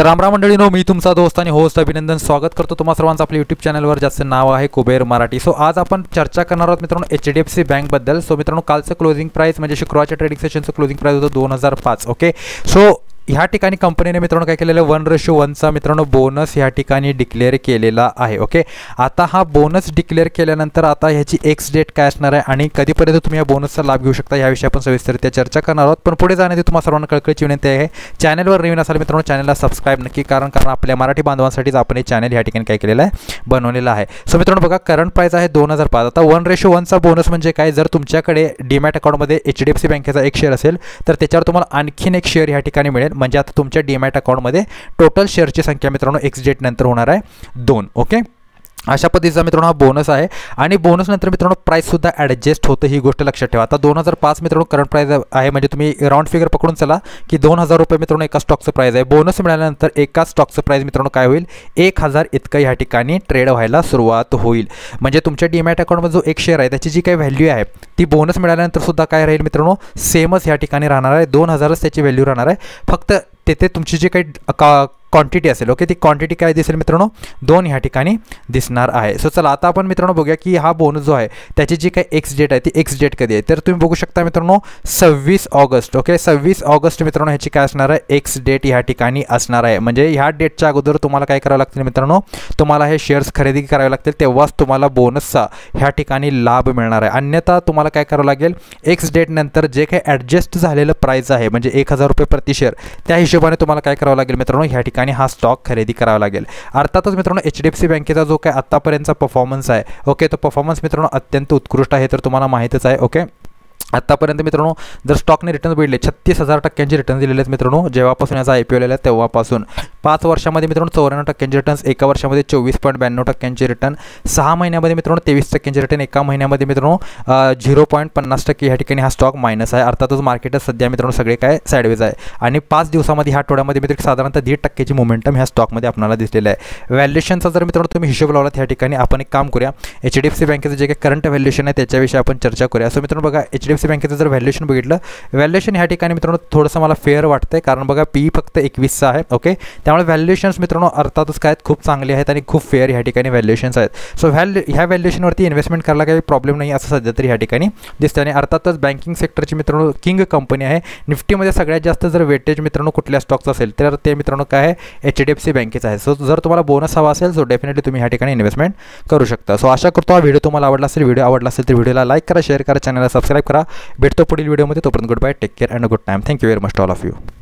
तर रामराम मंडळीनो, मी तुमचा दोस्त आणि होस्ट अभिनंदन स्वागत करतो तुम्हा सर्वांचं आपल्या यूट्यूब चॅनलवर, ज्याचं नाव आहे कुबेर मराठी. सो आज आपण चर्चा करणार आहोत मित्रांनो HDFC बँकबद्दल. सो मित्रांनो, कालचं क्लोजिंग प्राइस म्हणजे शुक्रवारच्या ट्रेडिंग सेशनचं क्लोजिंग प्राइस होतं 2005. ओके, सो ह्या ठिकाणी कंपनीने मित्रांनो काय केलेलं, 1:1चा मित्रांनो बोनस ह्या ठिकाणी डिक्लेअर केलेला आहे. ओके, आता हा बोनस डिक्लेअर केल्यानंतर आता ह्याची एक्स डेट काय असणार आहे आणि कधीपर्यंत तुम्ही या बोनसचा लाभ घेऊ शकता याविषयी आपण सविस्तररित्या चर्चा करणार आहोत. पण पुढे जाण्याची तुम्हाला सर्वांना कळकळीची विनंती आहे, चॅनलवर नवीन असाल मित्रांनो चॅनलला सबस्क्राईब नक्की कारण आपल्या मराठी बांधवांसाठीच आपण हे चॅनल ह्या ठिकाणी काय केलेलं आहे, बनवलेलं आहे. सो मित्रांनो बघा, करंट प्राइस आहे 2005. आता 1:1चा बोनस म्हणजे काय, जर तुमच्याकडे डीमॅट अकाउंटमध्ये HDFC बँकेचा एक शेअर असेल तर त्याच्यावर तुम्हाला आणखीन एक शेअर ह्या ठिकाणी मिळेल. म्हणजे आता तुमच्या डीमॅट अकाउंटमध्ये टोटल शेअरची संख्या मित्रांनो एक्स डेट नंतर होणार आहे 2. ओके, अशा पद्धतीचा मित्रांनो हा बोनस आहे आणि बोनस नंतर मित्रांनो प्राइससुद्धा ॲडजस्ट होतं, ही गोष्ट लक्षात ठेवा. आता 2005 मित्रांनो करंट प्राइस आहे, म्हणजे तुम्ही राऊंड फिगर पकडून चला की 2000 रुपये मित्रांनो एका स्टॉकचं प्राइस आहे. बोनस मिळाल्यानंतर एका स्टॉकचं प्राइस मित्रांनो काय होईल, 1000 इतकं ह्या ठिकाणी ट्रेड व्हायला सुरुवात होईल. म्हणजे तुमच्या डीमॅट अकाउंटमध्ये जो एक शेअर आहे त्याची जी काही व्हॅल्यू आहे ती बोनस मिळाल्यानंतर सुद्धा काय राहील मित्रांनो, सेमच ह्या ठिकाणी राहणार आहे. 2000च त्याची व्हॅल्यू राहणार आहे. फक्त तेथे तुमची जी काही क्वांटिटी असेल, ओके, ती क्वांटिटी काय दिसेल मित्रांनो, 2 ह्या ठिकाणी दिसणार आहे. सो चला आता आपण मित्रांनो बघूया की हा बोनस जो आहे त्याची जी काही एक्स डेट आहे ती एक्स डेट कधी आहे. तर तुम्ही बघू शकता मित्रांनो 26 ऑगस्ट. ओके, 26 ऑगस्ट मित्रांनो ह्याची काय असणार आहे, एक्स डेट ह्या ठिकाणी असणार आहे. म्हणजे ह्या डेटच्या अगोदर तुम्हाला काय करावं लागतील मित्रांनो, तुम्हाला हे शेअर्स खरेदी करावे लागतील, तेव्हाच तुम्हाला बोनसचा ह्या ठिकाणी लाभ मिळणार आहे. अन्यथा तुम्हाला काय करावं लागेल, एक्स डेट नंतर जे काही ॲडजस्ट झालेलं प्राइस आहे म्हणजे 1000 रुपये प्रति शेअर, त्या हिशोबाने तुम्हाला काय करावं लागेल मित्रांनो, ह्या ठिकाणी हा स्टॉक खरेदी करावा लागेल. अर्थातच मित्रांनो HDFC बँकेचा जो काय आतापर्यंतचा परफॉर्मन्स आहे, ओके, तो परफॉर्मन्स मित्रांनो अत्यंत उत्कृष्ट आहे, तर तुम्हाला माहितीच आहे. ओके, आत्तापर्यंत मित्रांनो जर स्टॉकने रिटर्न बघितले 36,000% रिटर्न दिलेले आहेत मित्रांनो, जेव्हापासून याचा IPO आलेला आहे तेव्हापासून. 5 वर्षामध्ये मित्रांनो 94% रिटर्न्स, एका वर्षामध्ये 24.92% रिटर्न, 6 महिन्यामध्ये मित्रांनो 23% रिटर्न, एका महिन्यामध्ये मित्रांनो 0.50% ह्या ठिकाणी हा स्टॉक मायनस आहे. अर्थातच मार्केटच सध्या मित्रांनो सगळे काय साईडवेज आहे आणि 5 दिवसामध्ये ह्या आठवड्यामध्ये मित्र साधारणतः 1.5% मोमेंटम ह्या स्टॉकमध्ये आपल्याला दिसलेलं आहे. व्हॅल्युएशनचा जर मित्रांनो तुम्ही हिशोब लावला ह्या ठिकाणी, आपण एक काम करूया, HDFC बँकेचं जे काही करंट व्हॅल्युएशन आहे त्याच्याविषयी आपण चर्चा करूया. असं मित्रांनो बघा, HDFC बँकेचं जर व्हॅल्युएशन बघितलं, व्हॅल्युएशन ह्या ठिकाणी मित्रांनो थोडंसं मला फेअर वाटतंय, कारण बघा PE फक्त 21चा आहे. ओके, त्यामुळे व्हॅल्युएशन्स मित्रांनो अर्थातच काय खूप चांगले आहेत आणि खूप फेअर ह्या ठिकाणी व्हॅल्युएशन्स आहेत. सो ह्या व्हॅल्युएशनवरती इन्व्हेस्टमेंट करायला काही प्रॉब्लेम नाही असं सध्या तरी ह्या ठिकाणी दिसतं. आणि अर्थातच बँकिंग सेक्टरची मित्रांनो किंग कंपनी आहे. निफ्टीमध्ये सगळ्यात जास्त जर वेटेज मित्रांनो कुठल्या स्टॉकचं असेल तर ते मित्रांनो काय आहे, HDFC बँकेचं आहे. सो जर तुम्हाला बोनस हवा असेल सो डेफिनेटली तुम्ही ह्या ठिकाणी इन्व्हेस्टमेंट करू शकता. सो आशा करतो हा व्हिडिओ तुम्हाला आवडला असेल. व्हिडिओ आवडला असेल तर व्हिडिओला लाईक करा, शेअर करा, चॅनलला सबस्क्राईब करा. भेटतो पुढील व्हिडिओमध्ये. तोपर्यंत good bye, take care and good time. Thank you very much to all of you.